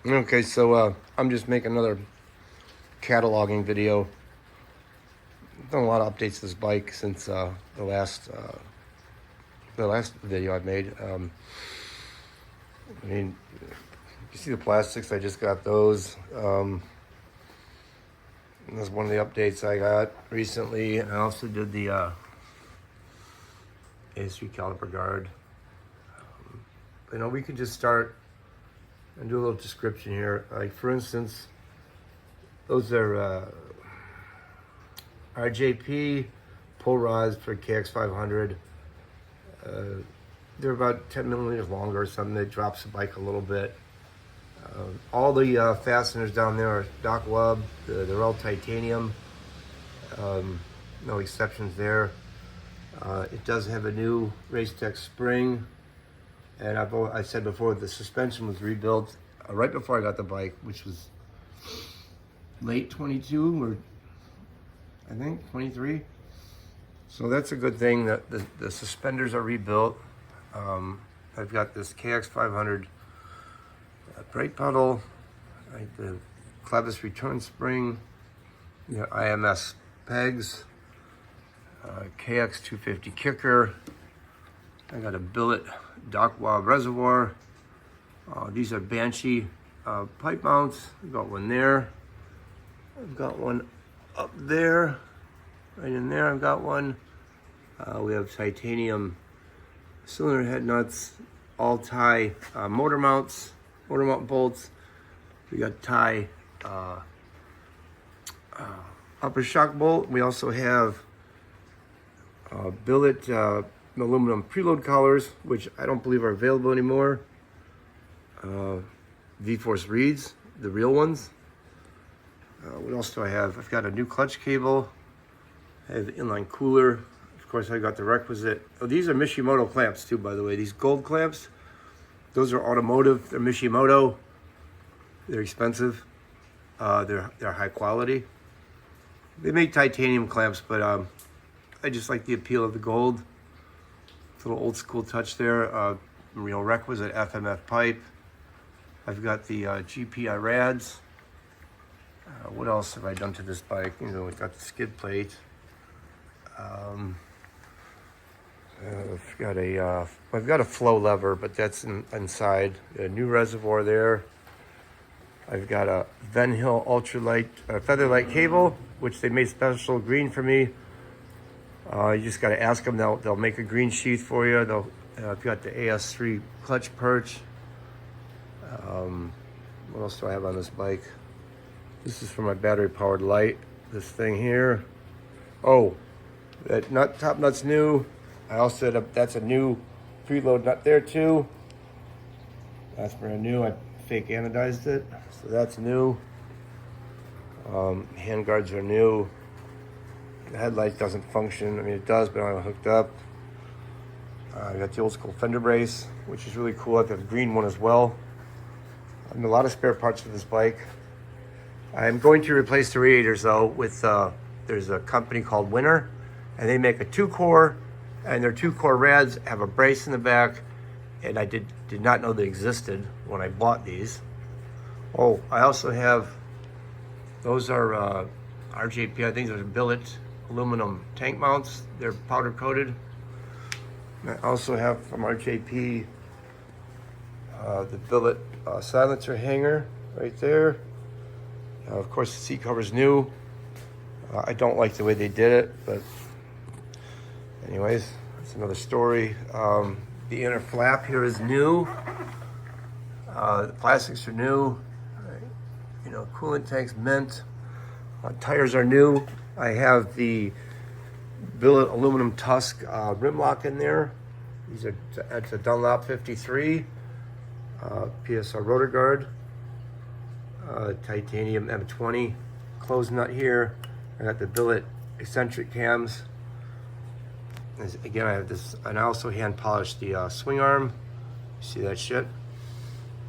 Okay, so I'm just making another cataloging video. I've done a lot of updates to this bike since the last video I made. I mean, you see the plastics? I just got those. That's one of the updates I got recently. I also did the A3 caliper guard. We could just start and do a little description here. Like, for instance, those are RJP pull rods for KX500. They're about 10 millimeters longer or something. That drops the bike a little bit. All the fasteners down there are Doc Wub. They're all titanium. No exceptions there. It does have a new Racetech spring. And I said before, the suspension was rebuilt right before I got the bike, which was late 22 or I think 23. So that's a good thing that the suspenders are rebuilt. I've got this KX500 brake pedal, the clevis return spring, the IMS pegs, KX250 kicker. I got a billet Doc Wub reservoir. These are Banshee pipe mounts. I've got one there. I've got one up there. Right in there, I've got one. We have titanium cylinder head nuts, all Ti motor mount bolts. We got Ti upper shock bolt. We also have billet aluminum preload collars, which I don't believe are available anymore. V-Force reeds, the real ones. What else do I have? I've got a new clutch cable. I have the inline cooler. Of course, I got the requisite. Oh, these are Mishimoto clamps too, by the way. These gold clamps, those are automotive. They're Mishimoto. They're expensive. They're high quality. They make titanium clamps, but I just like the appeal of the gold. It's a little old school touch there. Requisite FMF pipe. I've got the GPI rads. What else have I done to this bike? We've got the skid plate. I've got a flow lever, but that's inside. A new reservoir there. I've got a Van Hill ultralight featherlight cable, which they made special green for me. You just got to ask them; they'll make a green sheath for you. I've got the AS3 clutch perch. What else do I have on this bike? This is for my battery-powered light. This thing here. Oh, that top nut's new. I also set up. That's a new preload nut there too. That's brand new. I fake anodized it, so that's new. Hand guards are new. The headlight doesn't function. I mean, it does, but I'm hooked up. I got the old school fender brace, which is really cool. I've got a green one as well. I have a lot of spare parts for this bike. I'm going to replace the radiators though with, there's a company called Winner, and they make a 2-core, and their 2-core rads have a brace in the back, and I did not know they existed when I bought these. Oh, I also have, those are RJP, I think those are billet aluminum tank mounts. They're powder coated. I also have from RJP the billet silencer hanger right there. Of course, the seat cover's new. I don't like the way they did it, but anyways, that's another story. The inner flap here is new. The plastics are new. Coolant tanks mint. Tires are new. I have the billet aluminum tusk rim lock in there. It's a Dunlop 53 PSR rotor guard. Titanium M20 closed nut here. I got the billet eccentric cams. Again, I have this, and I also hand polished the swing arm. You see that shit?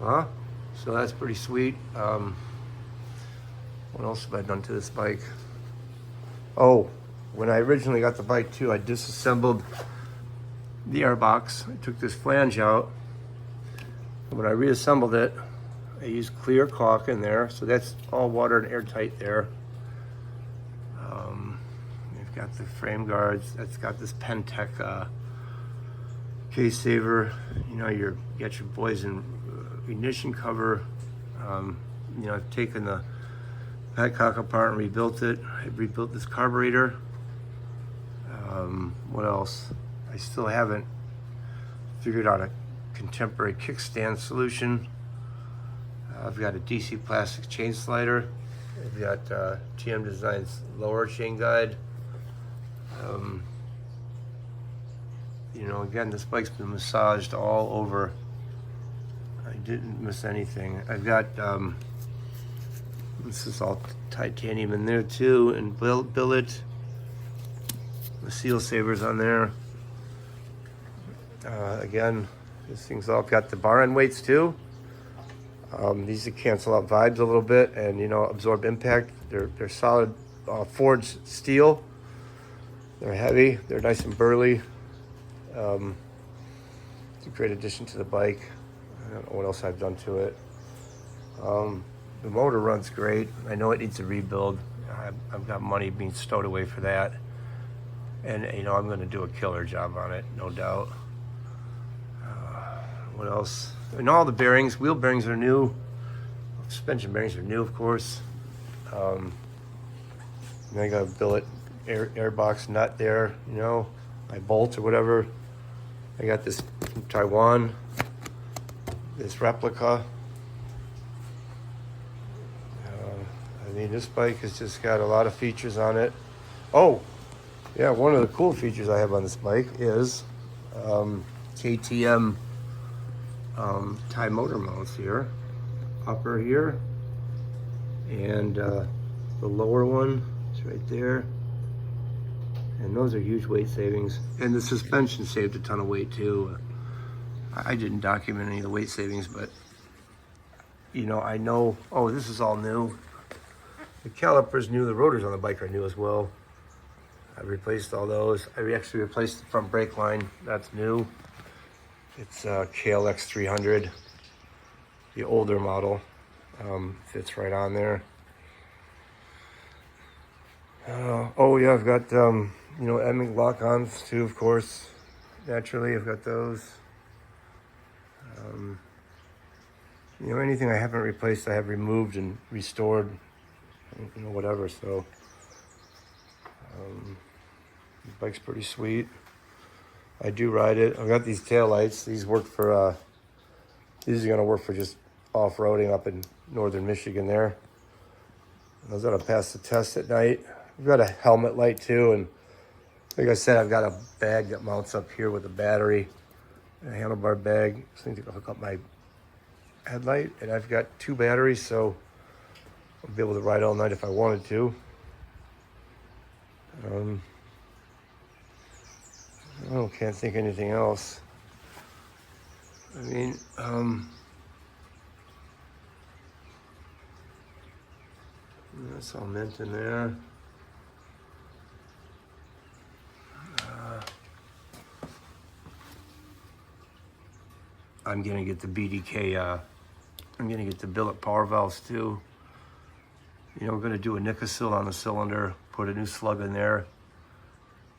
Huh? So that's pretty sweet. What else have I done to this bike? Oh, when I originally got the bike too, I disassembled the airbox. I took this flange out. And when I reassembled it, I use clear caulk in there, so that's all water and airtight there. We've got the frame guards. That's got this Pentec case saver. You know, you got your boys in ignition cover. You know, I've taken the petcock apart and rebuilt it. I rebuilt this carburetor. What else? I still haven't figured out a contemporary kickstand solution. I've got a DC plastic chain slider. I've got GM Design's lower chain guide. You know, again, this bike's been massaged all over. I didn't miss anything. I've got, this is all titanium in there too, and billet. The seal savers on there. Again, this thing's all got the bar end weights too. These cancel out vibes a little bit and, you know, absorb impact. They're solid forged steel. They're heavy. They're nice and burly. It's a great addition to the bike. I don't know what else I've done to it. The motor runs great. I know it needs a rebuild. I've got money being stowed away for that. And, you know, I'm going to do a killer job on it, no doubt. What else? And all the bearings, wheel bearings are new. Suspension bearings are new, of course. And I got a billet air box nut there, you know, my bolt or whatever. I got this from Taiwan, this replica. I mean, this bike has just got a lot of features on it. Oh, yeah, one of the cool features I have on this bike is KTM tie motor mounts here, upper here, and the lower one is right there. And those are huge weight savings. And the suspension saved a ton of weight too. I didn't document any of the weight savings, but you know, I know, oh, this is all new. The caliper's new, the rotors on the bike are new as well. I replaced all those. I actually replaced the front brake line, that's new. It's KX300, the older model. Fits right on there. Oh yeah, I've got, you know, Emming lock-ons too, of course. Naturally, I've got those. You know, anything I haven't replaced, I have removed and restored, you know, whatever, so. The bike's pretty sweet. I do ride it. I've got these tail lights. These work for, these are gonna work for just off-roading up in northern Michigan there. Those are gonna pass the test at night. I've got a helmet light too, and like I said, I've got a bag that mounts up here with a battery, a handlebar bag. So I need to hook up my headlight, and I've got 2 batteries, so I'll be able to ride all night if I wanted to. I can't think of anything else. I mean, that's all mint in there. I'm gonna get the BDK, I'm gonna get the billet power valves too. You know, we're gonna do a Nicosil on the cylinder, put a new slug in there,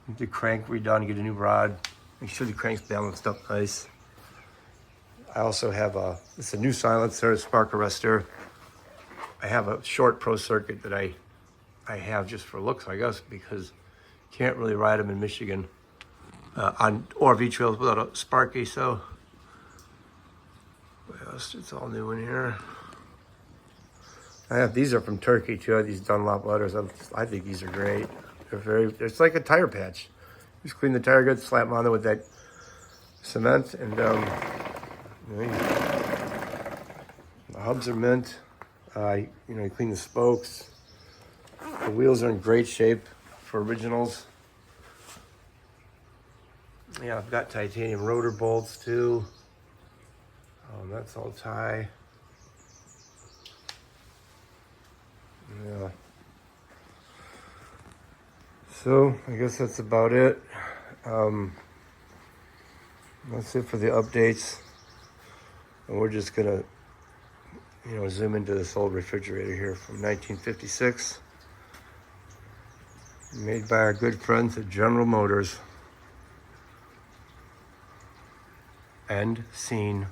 get the crank redone, get a new rod, make sure the crank's balanced up nice. I also have it's a new silencer, a spark arrestor. I have a short pro circuit that I have just for looks, I guess, because you can't really ride them in Michigan on ORV trails without a sparky, so. What else? It's all new in here. These are from Turkey too. I have these Dunlop letters. I think these are great. It's like a tire patch. Just clean the tire good, slap them on there with that cement, and you know, the hubs are mint. You know, you clean the spokes. The wheels are in great shape for originals. Yeah, I've got titanium rotor bolts too. That's all tie. Yeah. So I guess that's about it. That's it for the updates. And we're just gonna You know, zoom into this old refrigerator here from 1956. Made by our good friends at General Motors. End scene.